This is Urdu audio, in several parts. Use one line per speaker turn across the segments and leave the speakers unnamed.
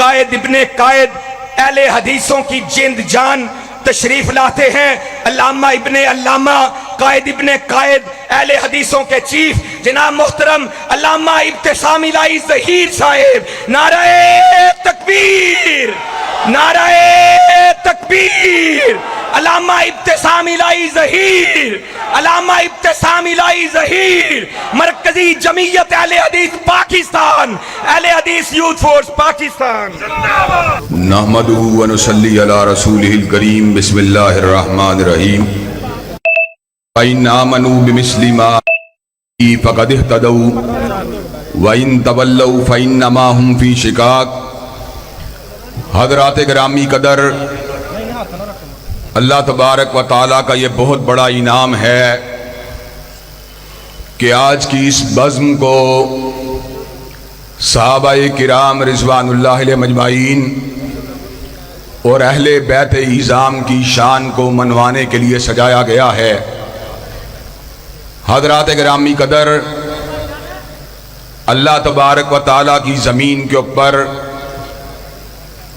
قائد ابن قائد اہل حدیثوں کی جند جان تشریف لاتے ہیں، علامہ ابن علامہ قائد ابن قائد اہل حدیثوں کے چیف جناب محترم علامہ ابتسام الہی ظہیر صاحب۔ نعرہ تکبیر، نعرہ تکبیر۔ علامہ ابتسام الہی ظہیر، علامہ ابتسام الہی ظہیر، مرکزی جمعیت اہل حدیث پاکستان، اہل حدیث یوتھ فورس پاکستان۔
نحمدہ و نصلی علی رسولہ الکریم، بسم اللہ الرحمن الرحیم۔ فَإِنْ آمَنُوا بِمِثْلِ مَا فَقَدِ اهْتَدَوْا وَإِنْ تَوَلَّوْا فَإِنَّمَا هُمْ فِي شِقَاقٍ۔ حضرات گرامی قدر، اللہ تبارک و تعالیٰ کا یہ بہت بڑا انعام ہے کہ آج کی اس بزم کو صحابہ کرام رضوان اللہ علیہ مجمعین اور اہل بیت اعظام کی شان کو منوانے کے لیے سجایا گیا ہے۔ حضرات گرامی قدر، اللہ تبارک و تعالیٰ کی زمین کے اوپر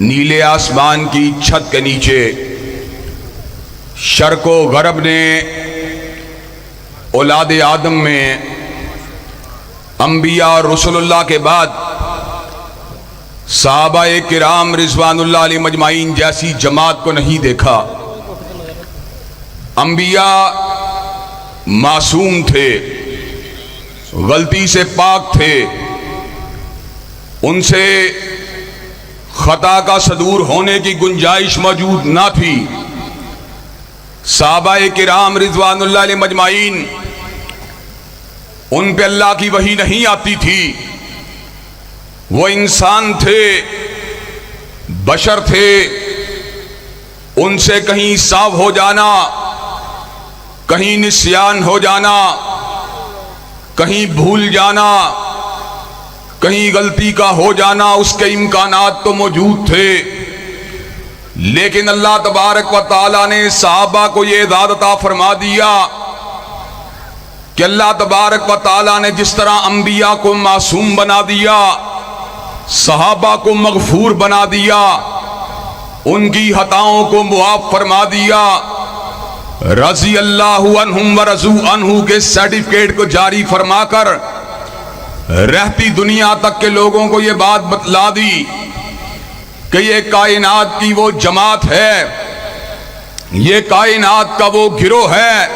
نیلے آسمان کی چھت کے نیچے شرق و غرب نے اولاد آدم میں انبیاء اور رسول اللہ کے بعد صحابہ کرام رضوان اللہ علیہ مجمعین جیسی جماعت کو نہیں دیکھا۔ انبیاء معصوم تھے، غلطی سے پاک تھے، ان سے خطا کا صدور ہونے کی گنجائش موجود نہ تھی۔ صحابہ کرام رضوان اللہ علیہ مجمعین، ان پہ اللہ کی وحی نہیں آتی تھی، وہ انسان تھے، بشر تھے، ان سے کہیں ساو ہو جانا، کہیں نسیان ہو جانا، کہیں بھول جانا، کہیں غلطی کا ہو جانا، اس کے امکانات تو موجود تھے، لیکن اللہ تبارک و تعالیٰ نے صحابہ کو یہ اعزاز عطا فرما دیا کہ اللہ تبارک و تعالیٰ نے جس طرح انبیاء کو معصوم بنا دیا، صحابہ کو مغفور بنا دیا، ان کی خطاؤں کو معاف فرما دیا، رضی اللہ عنہم ورضوا عنہ کے سرٹیفکیٹ کو جاری فرما کر رہتی دنیا تک کے لوگوں کو یہ بات بتلا دی کہ یہ کائنات کی وہ جماعت ہے، یہ کائنات کا وہ گروہ ہے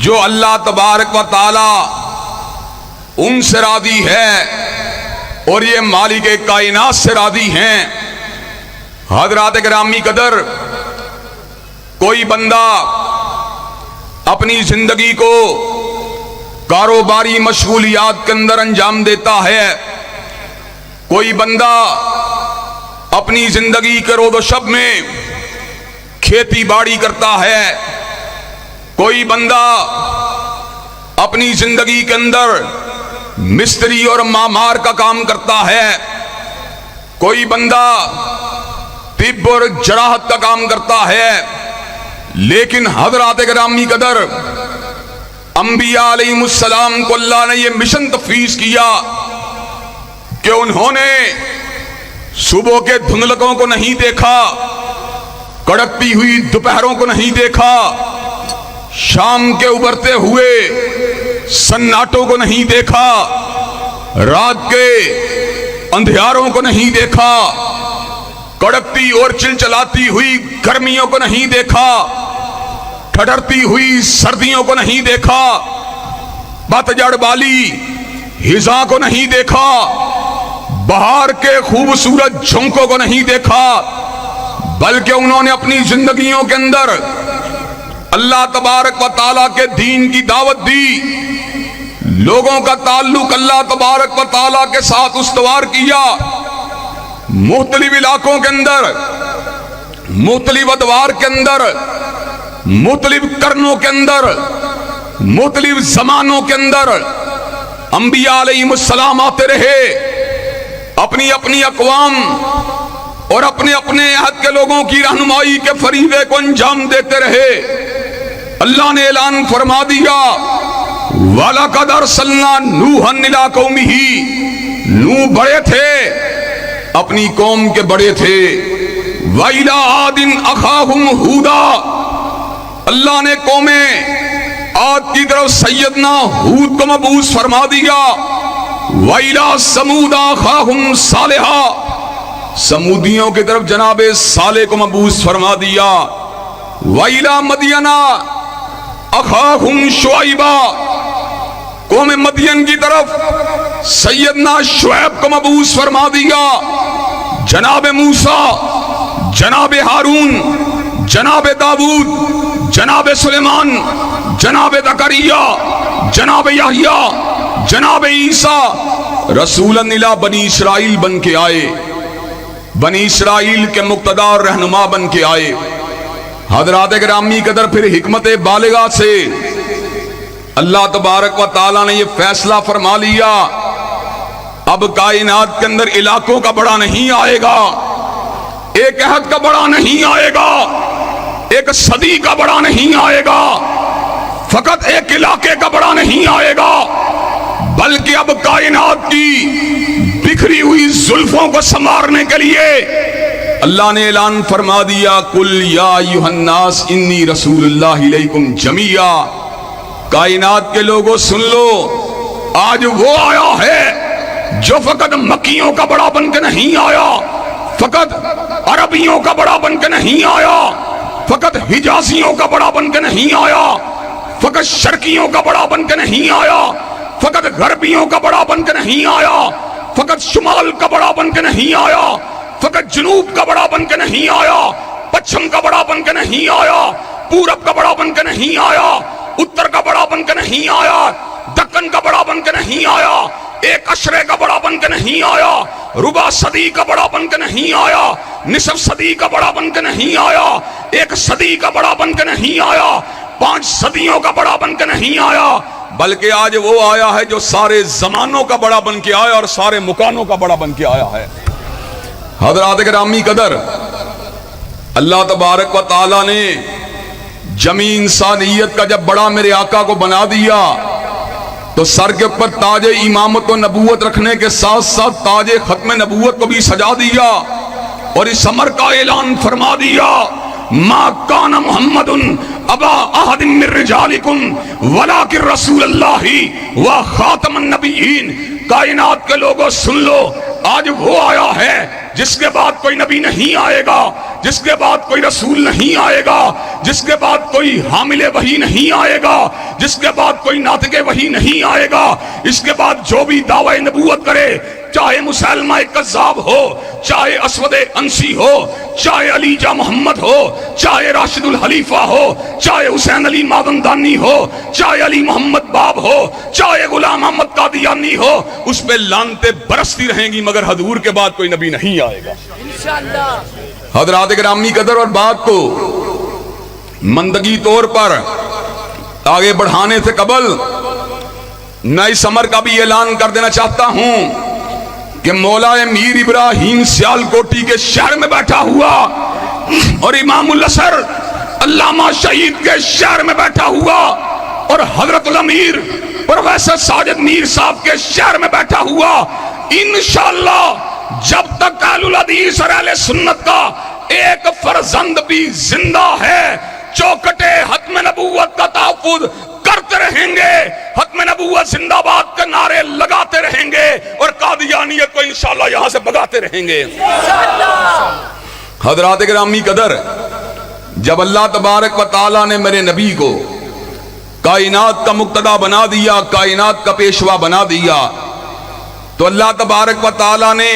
جو اللہ تبارک و تعالی ان سے راضی ہے اور یہ مالک کائنات سے راضی ہیں۔ حضرات گرامی قدر، کوئی بندہ اپنی زندگی کو کاروباری مشغولیات کے اندر انجام دیتا ہے، کوئی بندہ اپنی زندگی کے رود و شب میں کھیتی باڑی کرتا ہے، کوئی بندہ اپنی زندگی کے اندر مستری اور معمار کا کام کرتا ہے، کوئی بندہ طب اور جراحت کا کام کرتا ہے، لیکن حضرات گرامی قدر، انبیاء علیہ السلام کو اللہ نے یہ مشن تفویض کیا کہ انہوں نے صبح کے دھندلکوں کو نہیں دیکھا، کڑکتی ہوئی دوپہروں کو نہیں دیکھا، شام کے ابھرتے ہوئے سناٹوں کو نہیں دیکھا، رات کے اندھیاروں کو نہیں دیکھا، کڑکتی اور چلچلاتی ہوئی گرمیوں کو نہیں دیکھا، ٹھٹرتی ہوئی سردیوں کو نہیں دیکھا، پتجھڑ والی خزاں کو نہیں دیکھا، بہار کے خوبصورت جھونکوں کو نہیں دیکھا، بلکہ انہوں نے اپنی زندگیوں کے اندر اللہ تبارک و تعالیٰ کے دین کی دعوت دی، لوگوں کا تعلق اللہ تبارک و تعالیٰ کے ساتھ استوار کیا، مختلف علاقوں کے اندر، مختلف ادوار کے اندر، مختلف قرنوں کے اندر، مختلف زمانوں کے اندر انبیاء علیہ السلام آتے رہے، اپنی اپنی اقوام اور اپنے اپنے عہد کے لوگوں کی رہنمائی کے فریضے کو انجام دیتے رہے۔ اللہ نے اعلان فرما دیا، وَلَقَدْ أَرْسَلْنَا نُوحًا إِلَىٰ قَوْمِهِ، نوح بڑے تھے، اپنی قوم کے بڑے تھے. وَإِلَىٰ عَادٍ أَخَاهُمْ هُودًا, اللہ نے قوم عاد کی طرف سیدنا ہود کو مبعوث فرما دیا. وَإِلَىٰ ثَمُودَ أَخَاهُمْ صَالِحًا, سمودیوں کی طرف جناب صالح کو مبعوث فرما دیا. وَإِلَىٰ مَدْيَنَ أَخَاهُمْ شُعَيْبًا, قوم مدین کی طرف سیدنا شعیب کو مبعوث فرما دیا. جناب موسیٰ, جناب ہارون, جناب داؤد, جناب سلیمان, جناب زکریا, جناب یحییٰ, جناب عیسیٰ رسولاً الی بنی اسرائیل بن کے آئے, بنی اسرائیل کے مقتدا اور رہنما بن کے آئے. حضرات گرامی قدر, پھر حکمت بالغہ سے اللہ تبارک و تعالیٰ نے یہ فیصلہ فرما لیا, اب کائنات کے اندر علاقوں کا بڑا نہیں آئے گا, ایک عہد کا بڑا نہیں آئے گا, ایک صدی کا بڑا نہیں آئے گا, فقط ایک علاقے کا بڑا نہیں آئے گا, بلکہ اب کائنات کی بکھری ہوئی زلفوں کو سنوارنے کے لیے اللہ نے اعلان فرما دیا, قل یا ایھا الناس انی رسول اللہ الیکم جمیعا, کائنات کے لوگوں سن لو, آج وہ آیا ہے جو فقط مکیوں کا بڑا بن کے نہیں آیا, فقط عربیوں کا بڑا بن کے نہیں آیا, فقط حجازیوں کا بڑا بن کے نہیں آیا, فقط شرقیوں کا بڑا بن کے نہیں آیا, فقط غربیوں کا بڑا بن کے نہیں آیا, فقط شمال کا بڑا بن کے نہیں آیا, فقط جنوب کا بڑا بن کے نہیں آیا, پچھم کا بڑا بن کے نہیں آیا, پورب کا بڑا بن کے نہیں آیا, اتر کا بڑا بن کے نہیں آیا, دکن کا بڑا بن کے نہیں آیا, ایک عشرے کا بڑا بن کے نہیں آیا, ربع صدی کا بڑا بن کے نہیں آیا, نصف صدی کا بڑا بن کے نہیں آیا, ایک صدی کا بڑا بن کے نہیں آیا, 5 صدیوں کا بڑا بن کے نہیں آیا, بلکہ آج وہ آیا ہے جو سارے زمانوں کا بڑا بن کے آیا اور سارے مکانوں کا بڑا بن کے آیا ہے. حضرات گرامی قدر, اللہ تبارک و تعالیٰ نے جمی انسانیت کا جب بڑا میرے آقا کو بنا دیا تو سر کے اوپر تاج امامت و نبوت رکھنے کے ساتھ ساتھ تاج ختم نبوت کو بھی سجا دیا اور اس امر کا اعلان فرما دیا, ما کان محمد ابا احد من رجالکم ولکن رسول اللہ و خاتم النبیین. کائنات کے لوگوں سن لو, آج وہ آیا ہے جس کے بعد کوئی نبی نہیں آئے گا, جس کے بعد کوئی رسول نہیں آئے گا, جس کے بعد کوئی حامل وحی نہیں آئے گا, جس کے بعد کوئی ناطق وحی نہیں آئے گا. اس کے بعد جو بھی دعوی نبوت کرے, چاہے مسلمہ کذاب ہو, چاہے اسود انسی ہو, چاہے علی جا محمد ہو, چاہے راشد الخلیفہ ہو, چاہے حسین علی مادندانی ہو, چاہے علی محمد باب ہو, چاہے غلام احمد قادیانی ہو, اس پہ لعنتیں برستی رہیں گی, مگر حضور کے بعد کوئی نبی نہیں آئے گا انشاءاللہ. حضرات گرامی قدر, اور بات کو مندگی طور پر آگے بڑھانے سے قبل نئے سمر کا بھی اعلان کر دینا چاہتا ہوں کہ مولا میر ابراہیم سیال کوٹی کے شہر میں بیٹھا ہوا اور امام الاسر علامہ شہید کے شہر میں بیٹھا ہوا اور حضرت الامیر پروفیسر ساجد میر صاحب کے شہر میں بیٹھا ہوا, انشاءاللہ جب تک اہل الحدیث اور اہل سنت کا ایک فرزند بھی زندہ ہے, چوکٹے ختم نبوت کا تحفظ کرتے رہیں گے, ختم نبوت زندہ باد کے نعرے لگاتے رہیں گے اور قادیانیت کو انشاءاللہ یہاں سے بگاتے رہیں گے. حضرات گرامی قدر, جب اللہ تبارک و تعالیٰ نے میرے نبی کو کائنات کا مقتدا بنا دیا, کائنات کا پیشوا بنا دیا, تو اللہ تبارک و تعالیٰ نے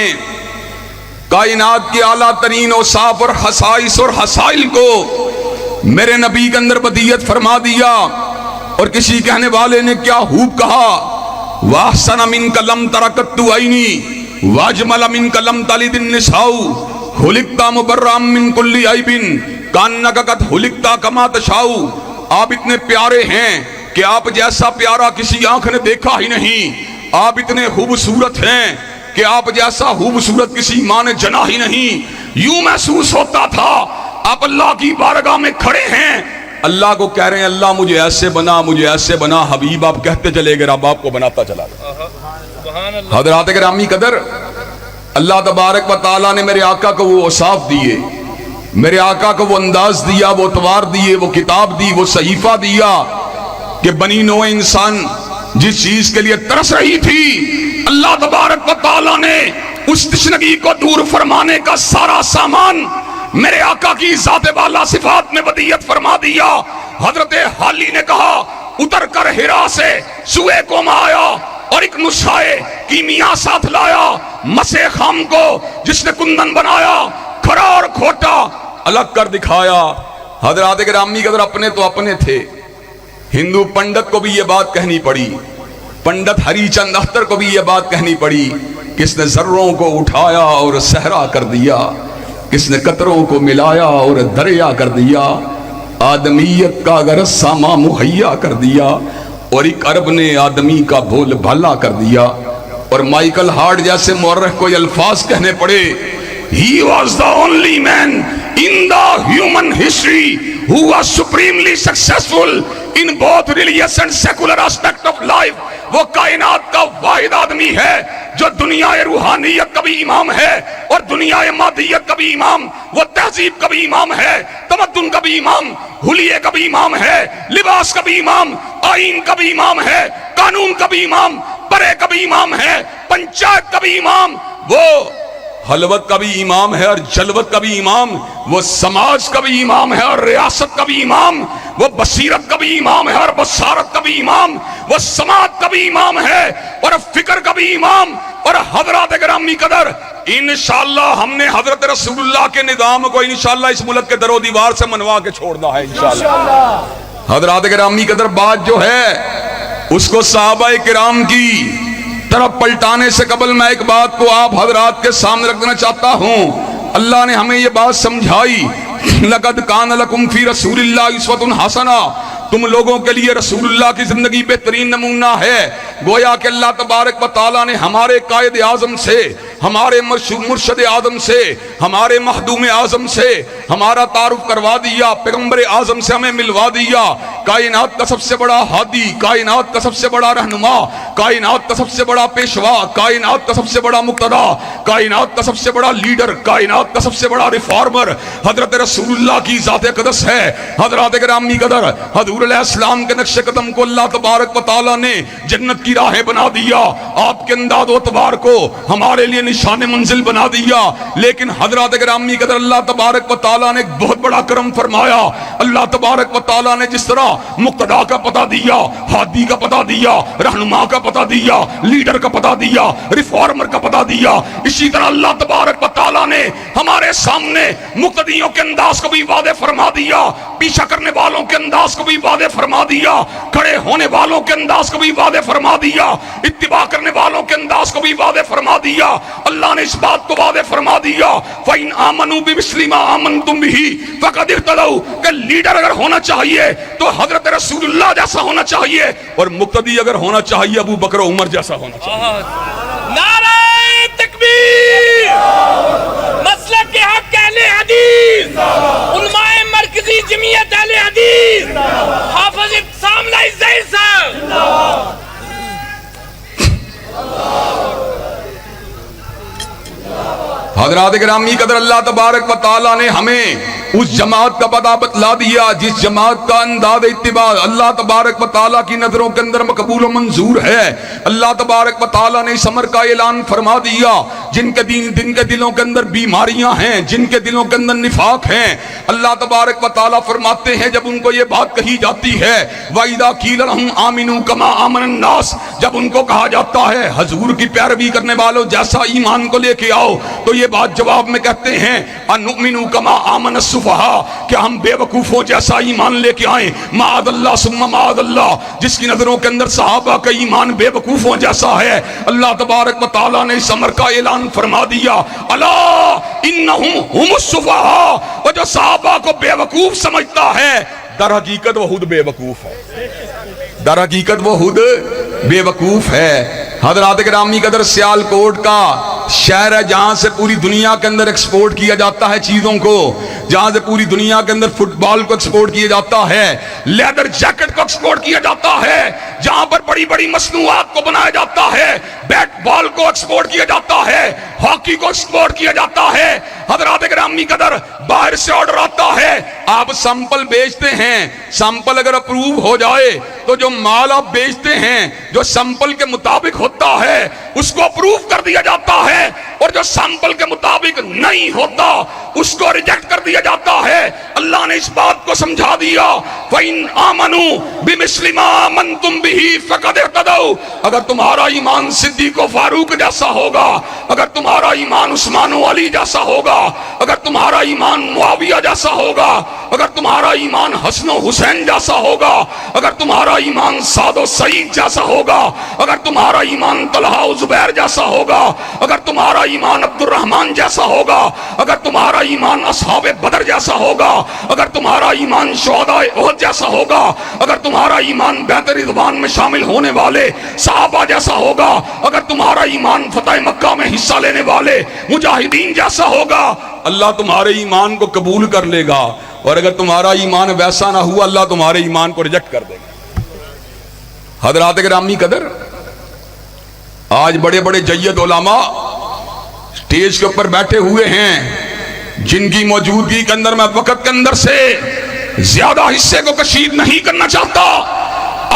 کائنات کی اعلیٰ ترین اوصاف اور خصائص اور حسائل کو میرے نبی کے اندر بدیعت فرما دیا. اور کسی کہنے والے نے کیا خوب کہا, وَأَحْسَنَ مِنْكَ لَمْ تَرَكَتُّ عَيْنِي وَأَجْمَلَ مِنْكَ لَمْ تَلِدِ النِّسَاءُ خُلِقْتَ مُبَرًّا مِنْ كُلِّ عَيْبٍ كَأَنَّكَ قَدْ خُلِقْتَ كَمَا تَشَاءُ. آپ اتنے پیارے ہیں کہ آپ جیسا پیارا کسی آنکھ نے دیکھا ہی نہیں, آپ اتنے خوبصورت ہیں کہ آپ جیسا خوبصورت کسی ماں نے جنا ہی نہیں. یوں محسوس ہوتا تھا آپ اللہ کی بارگاہ میں کھڑے ہیں, اللہ کو کہہ رہے ہیں اللہ مجھے ایسے بنا, مجھے ایسے بنا. حبیب آپ کہتے چلے گئے, رب آپ کو بناتا چلا گیا. حضرات گرامی قدر, اللہ تبارک و تعالیٰ نے میرے آقا کو وہ اوصاف دیے، میرے آقا کو وہ انداز دیا، وہ اتوار دیے، وہ کتاب دی، وہ صحیفہ دیا کہ بنی نوع انسان جس چیز کے لیے ترس رہی تھی، اللہ تبارک و تعالیٰ نے اس تشنگی کو دور فرمانے کا سارا سامان میرے آقا کی ذات بالا صفات میں ودیعت فرما دیا۔ حضرت حالی نے کہا اتر کر ہرا سے سوئے کو آیا اور ایک نسخہ کیمیا ساتھ لایا، مسے خام کو جس نے کندن بنایا، کھرا اور کھوٹا الگ کر دکھایا۔ حضرات گرامی قدر اپنے تو اپنے تھے، ہندو پنڈت کو بھی یہ بات کہنی پڑی، پنڈت ہری چند اختر کو بھی یہ بات کہنی پڑی، کس نے ذروں کو اٹھایا اور صحرا کر دیا، کس نے قطروں کو ملایا اور دریا کر دیا، آدمیت کا اگر ساما مہیا کر دیا، اور ایک عرب نے آدمی کا بھول بھلا کر دیا۔ اور مائیکل ہارٹ جیسے مورخ کو یہ الفاظ کہنے پڑے، He was the only man in the human history who was supremely successful in both religious and secular aspect of life۔ وہ کائنات کا واحد آدمی ہے جو دنیا روحانیت کا بھی امام ہے اور دنیا مادیت کا بھی امام، وہ تہذیب کا بھی امام ہے، تمدن کا بھی امام، حلیے کا بھی امام ہے، لباس کا بھی امام، آئین کا بھی امام ہے، قانون کا بھی امام، پرے کا بھی امام ہے، پنچایت کا بھی امام، وہ حلوت کا بھی امام ہے اور جلوت کا بھی امام، وہ سماج کا بھی امام ہے اور ریاست کا بھی امام، وہ بصیرت کا بھی امام ہے اور بصارت کا بھی امام، وہ سماعت کا بھی امام ہے اور فکر کا بھی امام۔ اور حضرات گرامی قدر انشاءاللہ ہم نے حضرت رسول اللہ کے نظام کو انشاءاللہ اس ملک کے در و دیوار سے منوا کے چھوڑنا ہے انشاءاللہ۔ حضرات گرامی قدر بات جو ہے اس کو صحابہ کرام کی طرف پلٹانے سے قبل میں ایک بات کو آپ حضرات کے سامنے رکھ دینا چاہتا ہوں۔ اللہ نے ہمیں یہ بات سمجھائی، لَقَدْ كَانَ لَكُمْ فِي رَسُولِ اللَّهِ أُسْوَةٌ حَسَنَةٌ، تم لوگوں کے لیے رسول اللہ کی زندگی بہترین نمونہ ہے۔ گویا کہ اللہ تبارک و تعالیٰ نے ہمارے قائد اعظم سے، ہمارے مرشد اعظم سے، ہمارے مخدوم اعظم سے ہمارا تعارف کروا دیا، پیغمبر اعظم سے ہمیں ملوا دیا۔ کائنات کا سب سے بڑا ہادی، کائنات کا سب سے بڑا رہنما، کائنات کا سب سے بڑا پیشوا، کائنات کا سب سے بڑا مقتدا، کائنات کا سب سے بڑا لیڈر، کائنات کا سب سے بڑا ریفارمر حضرت رسول اللہ کی ذات قدس ہے۔ حضرات گرامی قدر حضور علیہ السلام کے نقش قدم کو اللہ تبارک و تعالیٰ نے جنت کی راہیں بنا دیا، آپ کے انداز و اعتبار کو ہمارے لیے نشان منزل بنا دیا۔ لیکن حضرات گرامی قدر اللہ تبارک و تعالیٰ نے ایک بہت بڑا کرم فرمایا۔ اللہ تبارک و تعالیٰ نے جس طرح مقتدا کا پتہ دیا، ہادی کا پتہ دیا، رہنما کا پتہ دیا، لیڈر کا پتہ دیا، ریفارمر کا پتہ دیا، اسی طرح اللہ تبارک و تعالیٰ نے ہمارے سامنے مقتدیوں کے انداز کو بھی واضح فرما دیا، پیچھا کرنے والوں کے انداز کو بھی واضح فرما دیا، کھڑے ہونے والوں کے انداز کو بھی واضح فرما دیا، اتباع کرنے والوں کے انداز کو بھی واضح فرما دیا۔ اللہ نے اس بات کو واضح فرما دیا، فَإِنْ آمَنُوا بِمِثْلِ مَا آمَنْتُمْ بِهِ فَقَدِ اهْتَدَوْا، کہ لیڈر اگر ہونا چاہیے تو حضرت رسول اللہ جیسا ہونا چاہیے، اور مقتدی اگر ہونا چاہیے ابو بکر و عمر جیسا ہونا چاہیے۔
نعرہ تکبیر، مسلک حق اہل حدیث، علماء مرکزی جمعیت اہل حدیث، حافظ سامنہ ظہیر صاحب۔
حضرات گرامی قدر اللہ تبارک و تعالیٰ نے ہمیں اس جماعت کا پتہ بتلا دیا جس جماعت کا انداز اتباع اللہ تبارک و تعالیٰ کی نظروں کے اندر مقبول و منظور ہے۔ اللہ تبارک و تعالیٰ نے اس امر کا اعلان فرما دیا، جن کے دلوں کے اندر بیماریاں ہیں، جن کے دلوں کے اندر نفاق ہیں، اللہ تبارک و تعالیٰ فرماتے ہیں جب ان کو یہ بات کہی جاتی ہے، وَإِذَا قِيلَ لَهُمْ آمِنُوا كَمَا آمَنَ النَّاسُ، جب ان کو کہا جاتا ہے حضور کی پیروی کرنے والوں جیسا ایمان کو لے کے آؤ، تو یہ بات جواب میں کہتے ہیں اَنُؤْمِنُوا كَمَا آمَنَ السُّفَهَاءُ، کہ ہم بے وقوفوں جیسا ایمان لے کے آئیں، معاذ اللہ ثم معاذ اللہ، جس کی نظروں کے اندر صحابہ کا ایمان بے وقوفوں جیسا ہے۔ اللہ تبارک و تعالیٰ نے اس امر کا اعلان فرما دیا، الا انہم ہم السفہاء، اور جو صحابہ کو بے وقوف سمجھتا ہے در حقیقت وہ خود بے وقوف ہے، در حقیقت وہ خود بے وقوف ہے۔ حضرات گرامی قدر سیال کوٹ کا شہر ہے جہاں سے پوری دنیا کے اندر ایکسپورٹ کیا جاتا ہے چیزوں کو، جہاں سے پوری دنیا کے اندر فٹ بال کو ایکسپورٹ کیا جاتا ہے، لیدر جیکٹ کو ایکسپورٹ کیا جاتا ہے، جہاں پر بڑی بڑی مصنوعات کو بنایا جاتا ہے، بیٹ بال کو ایکسپورٹ کیا جاتا ہے، ہاکی کو ایکسپورٹ کیا جاتا ہے، حضرات گرامی قدر باہر سے آرڈر آتا ہے، آپ سیمپل بیچتے ہیں، سیمپل اگر اپروو ہو جائے تو جو مال آپ بیچتے ہیں جو سیمپل کے مطابق ہوتا ہے اس کو اپروو کر دیا جاتا ہے، اور جو سیمپل کے مطابق نہیں ہوتا اس کو ریجیکٹ کر دیا جاتا ہے۔ اللہ نے اس بات کو سمجھا دیا، وَإِنْ آمَنُوا بِمِثْلِ مَا آمَنْتُمْ بِهِ فَقَدْ اهْتَدَوْا، اگر تمہارا ایمان صدیق و فاروق جیسا ہوگا، اگر تمہارا ایمان عثمان و علی جیسا ہوگا، اگر تمہارا ایمان معاویہ جیسا ہوگا، اگر تمہارا ایمان حسن و حسین جیسا ہوگا، اگر تمہارا ایمان سعد و سعید جیسا ہوگا، اگر تمہارا ایمان طلحہ و زبیر جیسا ہوگا، اگر تمہارا ایمان عبد الرحمن جیسا ہوگا، اگر تمہارا ایمان اصحاب بدر جیسا ہوگا، اگر تمہارا ایمان شہداء احد جیسا ہوگا، اگر تمہارا ایمان بیعت رضوان میں شامل ہونے والے صحابہ جیسا ہوگا، اگر تمہارا ایمان فتح مکہ میں حصہ لینے والے مجاہدین جیسا ہوگا، اللہ تمہارے ایمان کو قبول کر لے گا، اور اگر تمہارا ایمان ویسا نہ ہوا اللہ تمہارے ایمان کو ریجیکٹ کر دے گا۔ حضرات گرامی قدر، آج بڑے بڑے جید علماء اسٹیج کے اوپر بیٹھے ہوئے ہیں، جن کی موجودگی کے اندر میں وقت کے اندر سے زیادہ حصے کو کشید نہیں کرنا چاہتا،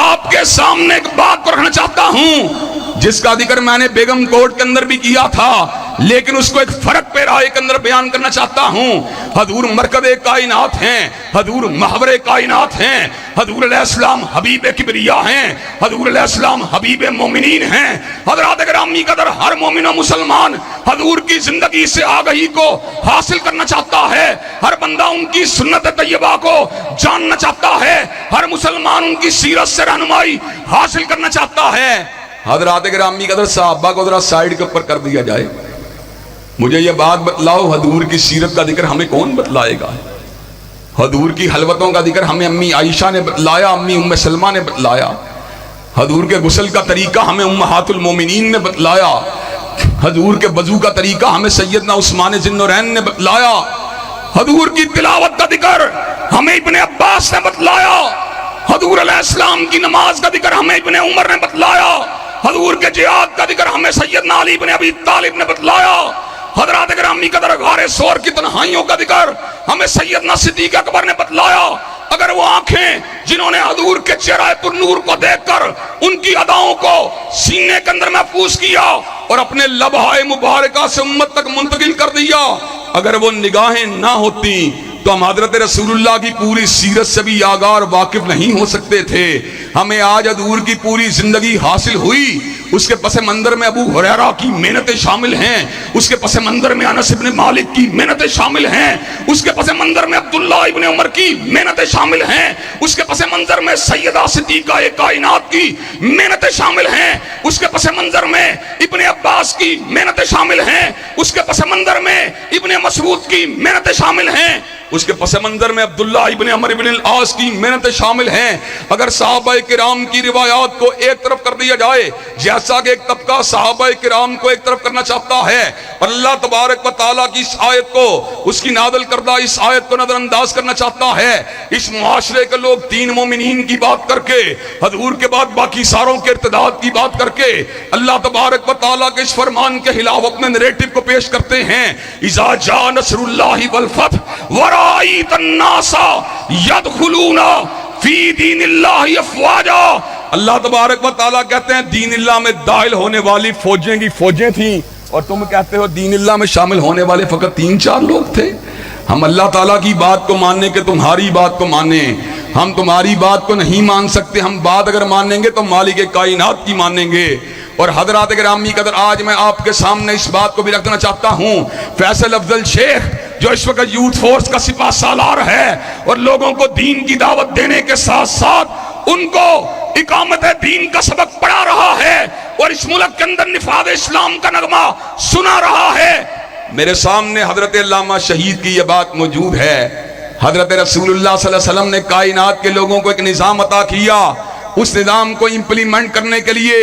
آپ کے سامنے ایک بات کو رکھنا چاہتا ہوں جس کا ذکر میں نے بیگم کوٹ کے اندر بھی کیا تھا، لیکن اس کو ایک فرق پیرائے کے اندر بیان کرنا چاہتا ہوں۔ حضور مرکز کائنات ہیں، حضور محور کائنات ہیں، حضور علیہ السلام حبیب کبریا ہیں، حضور علیہ السلام حبیب مومنین ہیں۔ حضرات گرامی قدر، ہر مومن و مسلمان حضور کی زندگی سے آگہی کو حاصل کرنا چاہتا ہے، ہر بندہ ان کی سنت طیبہ کو جاننا چاہتا ہے، ہر مسلمان ان کی سیرت سے رہنمائی حاصل کرنا چاہتا ہے۔ حضرات گرامی قدر، صحابہ کو ذرا سائیڈ کے اوپر کر دیا جائے، مجھے یہ بات بتلاؤ، حضور کی سیرت کا ذکر ہمیں کون بتلائے گا؟ حضور کی حلوتوں کا ذکر ہمیں امی عائشہ نے بتلایا، امی ام سلمہ نے بتلایا۔ حضور کے غسل کا طریقہ ہمیں امہات المومنین نے بتلایا۔ حضور کے وضو کا طریقہ ہمیں سیدنا عثمان ذی النورین نے بتلایا۔ حضور کی تلاوت کا ذکر ہمیں ابن عباس نے بتلایا۔ حضور علیہ السلام کی نماز کا ذکر ہمیں ابن عمر نے بتلایا۔ حضور کے جہاد کا ذکر ہمیں سیدنا علی بن ابی طالب نے بتلایا۔ حضرات گرامی قدر، غار ثور کی تنہائیوں کا ذکر ہمیں سیدنا صدیق اکبر نے بتلایا۔ اگر وہ آنکھیں جنہوں نے حضور کے چہرہ پر نور کو دیکھ کر ان کی اداؤں کو سینے کے اندر محفوظ کیا اور اپنے لبہائے مبارکہ سے امت تک منتقل کر دیا، اگر وہ نگاہیں نہ ہوتی تو ہم حضرت رسول اللہ کی پوری سیرت سے بھی آگاہ واقف نہیں ہو سکتے تھے۔ ہمیں آج حضور کی پوری زندگی حاصل ہوئی، اس کے پس منظر میں ابو ہریرہ کی محنتیں شامل ہیں، اس کے پس منظر میں انس ابن مالک کی محنتیں شامل ہیں، اس کے پس منظر میں عبداللہ ابن عمر کی محنتیں شامل ہیں، اس کے پس منظر میں سیدہ صدیقہ کائنات کی محنتیں شامل ہیں، اس کے پس منظر میں ابن عباس کی محنتیں شامل ہیں، اس کے پس منظر میں ابن مسعود کی محنتیں شامل ہیں، اس کے پس منظر میں عبداللہ ابن عمر ابن العاص کی محنتیں شامل ہیں۔ اگر صحابہ کرام کی روایات کو ایک طرف کر دیا جائے، جیسا کہ ایک طبقہ صحابہ کرام کو ایک طرف کرنا چاہتا ہے، اور اللہ تبارک و تعالیٰ کی اس آیت کو، اس کی نازل کردہ اس آیت کو نظر انداز کرنا چاہتا ہے، اس معاشرے کے لوگ تین مومنین کی بات کر کے، حضور کے بعد باقی ساروں کے ارتداد کی بات کر کے، اللہ تبارک و تعالیٰ کے اس فرمان کے خلاف اپنے نیریٹو کو پیش کرتے ہیں۔ اذا جاء نصر اللہ والفتح ورأیت الناس یدخلون فی دین اللہ افواجا، اللہ تبارک و تعالیٰ کہتے ہیں دین اللہ میں داخل ہونے والی فوجیں کی فوجیں تھیں، اور تم کہتے ہو دین اللہ میں شامل ہونے والے فقط 3-4 لوگ تھے۔ ہم اللہ تعالیٰ کی بات کو ماننے کہ تمہاری بات کو مانیں، ہم تمہاری بات کو نہیں مان سکتے، ہم بات اگر مانیں گے تو مالک کائنات کی مانیں گے۔ اور حضرات گرامی قدر، آج میں آپ کے سامنے اس بات کو بھی رکھنا چاہتا ہوں، فیصل افضل شیخ جو اس وقت یوتھ فورس کا سپاہ سالار ہے اور لوگوں کو دین کی دعوت دینے کے ساتھ ساتھ ان کو اقامت دین کا سبق پڑھا رہا ہے اور اس ملک کے اندر نفاذ اسلام کا نغمہ سنا رہا ہے، میرے سامنے حضرت علامہ شہید کی یہ بات موجود ہے۔ حضرت رسول اللہ صلی اللہ علیہ وسلم نے کائنات کے لوگوں کو ایک نظام عطا کیا، اس نظام کو امپلیمنٹ کرنے کے لیے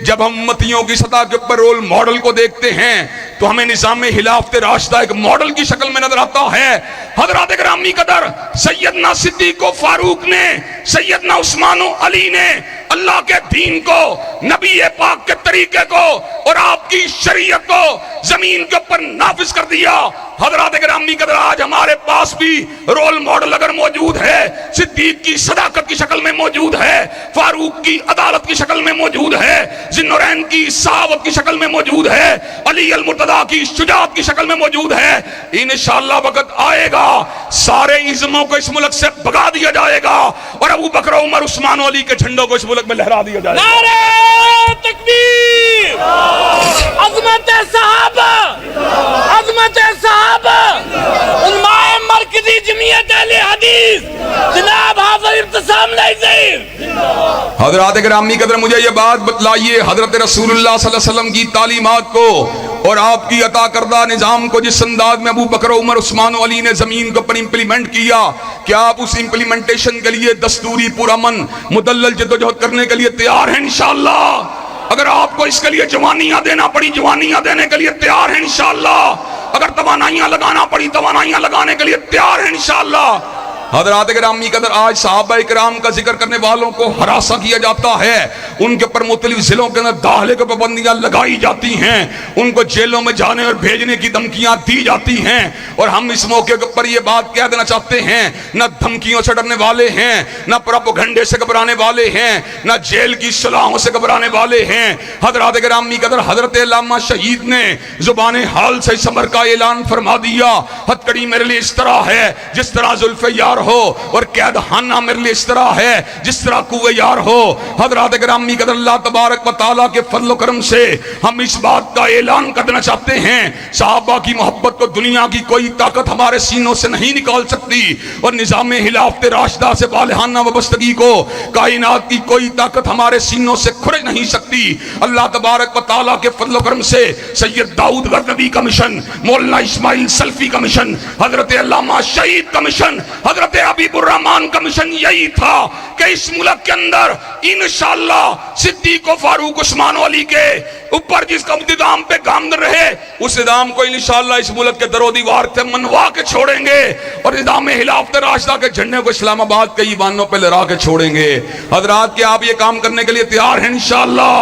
جب ہم امتیوں کی سطح کے اوپر رول ماڈل کو دیکھتے ہیں تو ہمیں نظام خلافت راشدہ ایک ماڈل کی شکل میں نظر آتا ہے. حضرات گرامی قدر، سیدنا صدیق و فاروق نے، سیدنا عثمان و علی نے اللہ کے دین کو، نبی پاک کے طریقے کو اور آپ کی شریعت کو زمین کے اوپر نافذ کر دیا. حضرات گرامی قدر، آج ہمارے پاس بھی رول ماڈل اگر موجود ہے، صدیق کی صداقت کی شکل میں موجود ہے، فاروق کی عدالت کی شکل میں موجود ہے، ذوالنورین کی صحابت کی شکل میں موجود ہے، علی المرتضیٰ کی شجاعت کی شکل میں موجود ہے. انشاءاللہ وقت آئے گا سارے ازموں کو اس ملک سے بھگا دیا جائے گا اور ابو بکر، عمر، عثمان و علی کے جھنڈوں کو اس ملک میں لہرا دیا جائے گا.
نعرہ تکبیر، عظمت صحابہ، عظمت صحابہ، علماء مرکزی جمعیت اہل حدیث جناب حافظ ابتسام نظیر.
حضرات گرامی قدر، مجھے یہ بات بتلائیے، حضرت رسول اللہ صلی اللہ علیہ وسلم کی تعلیمات کو اور آپ کی عطا کردہ نظام کو جس انداز میں ابو بکر، عمر، عثمان و علی نے زمین کے اوپر امپلیمنٹ کیا، کیا آپ اس امپلیمنٹیشن کے لیے دستوری پرامن مدلل جدوجہد کرنے کے لیے تیار ہیں انشاءاللہ؟ اگر آپ کو اس کے لیے جوانیاں دینا پڑی، جوانیاں دینے کے لیے تیار ہیں انشاءاللہ؟ اگر توانائیاں لگانا پڑی، توانائیاں لگانے کے لیے تیار ہیں انشاءاللہ؟ حضرات گرامی قدر، آج صحابہ کرام کا ذکر کرنے والوں کو ہراساں کیا جاتا ہے، ان کے پر مختلف ضلعوں کے اندر داخلے کی پابندیاں لگائی جاتی ہیں، ان کو جیلوں میں جانے اور بھیجنے کی دھمکیاں دی جاتی ہیں. اور ہم اس موقع کے اوپر یہ بات کہہ دینا چاہتے ہیں، نہ دھمکیوں سے ڈرنے والے ہیں، نہ پروپیگنڈے سے گھبرانے والے ہیں، نہ جیل کی صلاحوں سے گھبرانے والے ہیں. حضرات گرامی قدر، حضرت علامہ شہید نے زبان حال سے اس امر کا اعلان فرما دیا، ہتھکڑی میرے لیے اس طرح ہے جس طرح زلف یار ہو، اور قید خانہ میرے لیے اس طرح ہے جس طرح کوہ یار ہو. حضرات گرامی قدر، اللہ تبارک و تعالیٰ کے فضل و کرم سے ہم اس بات کا اعلان کر دینا چاہتے ہیں، صحابہ کی محبت کو دنیا کی کوئی طاقت ہمارے سینوں سے نہیں نکال سکتی، اور نظام خلافت راشدہ سے بالہانہ وابستگی کو کائنات کی کوئی طاقت ہمارے سینوں سے کھرچ نہیں سکتی. اللہ تبارک و تعالیٰ کے فضل و کرم سے سید داؤد غزنوی کمیشن، مولانا اسماعیل سلفی کمیشن، حضرت علامہ شہید کمیشن، حضرت حبیب الرحمان کمیشن یہی تھا کہ اس ملک کے اندر انشاءاللہ صدیق و فاروق، عثمان و علی کے اوپر جس کا انتظام پہ گامزن رہے، اس نظام کو انشاءاللہ اس ملک کے در و دیوار سے منوا کے چھوڑیں گے، اور نظام خلافت راشدہ کے جھنڈے کو اسلام آباد کے ایوانوں پہ لہرا کے چھوڑیں گے. حضرات، کیا آپ یہ کام کرنے کے لیے تیار ہیں انشاءاللہ؟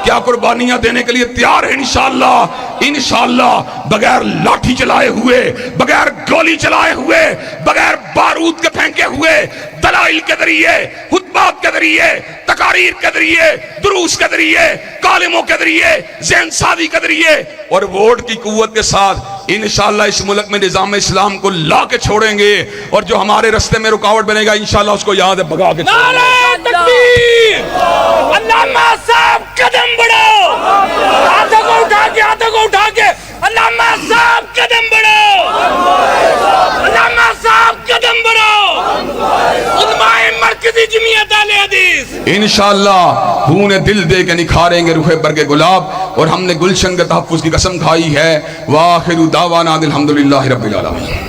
کیا قربانیاں دینے کے لیے تیار ہیں انشاءاللہ؟ انشاءاللہ بغیر لاٹھی چلائے ہوئے، بغیر گولی چلائے ہوئے، بغیر بارود کے پھینکے ہوئے، دلائل کے ذریعے، خطبات کے ذریعے، تقاریر کے ذریعے، دروس کے ذریعے، کالموں کے ذریعے، ذہن سازی کے ذریعے اور ووٹ کی قوت کے ساتھ انشاءاللہ اس ملک میں نظام اسلام کو لا کے چھوڑیں گے، اور جو ہمارے رستے میں رکاوٹ بنے گا انشاءاللہ اس کو یاد ہے بھگا کے چھوڑیں گے.
نعرہ تکبیر، علامہ صاحب قدم بڑھاؤ، ہاتھوں کو اٹھا کے، ہاتھوں کو اٹھا کے، علامہ صاحب قدم بڑھاؤ، علامہ صاحب قدم بڑھاؤ، علماء مرکزی جمعیت اہل حدیث
انشاءاللہ خون دل دے کے نکھاریں گے روح برگ گلاب، اور ہم نے گلشن کے تحفظ کی قسم کھائی ہے. وآخر دعوانا الحمدللہ رب العالمین.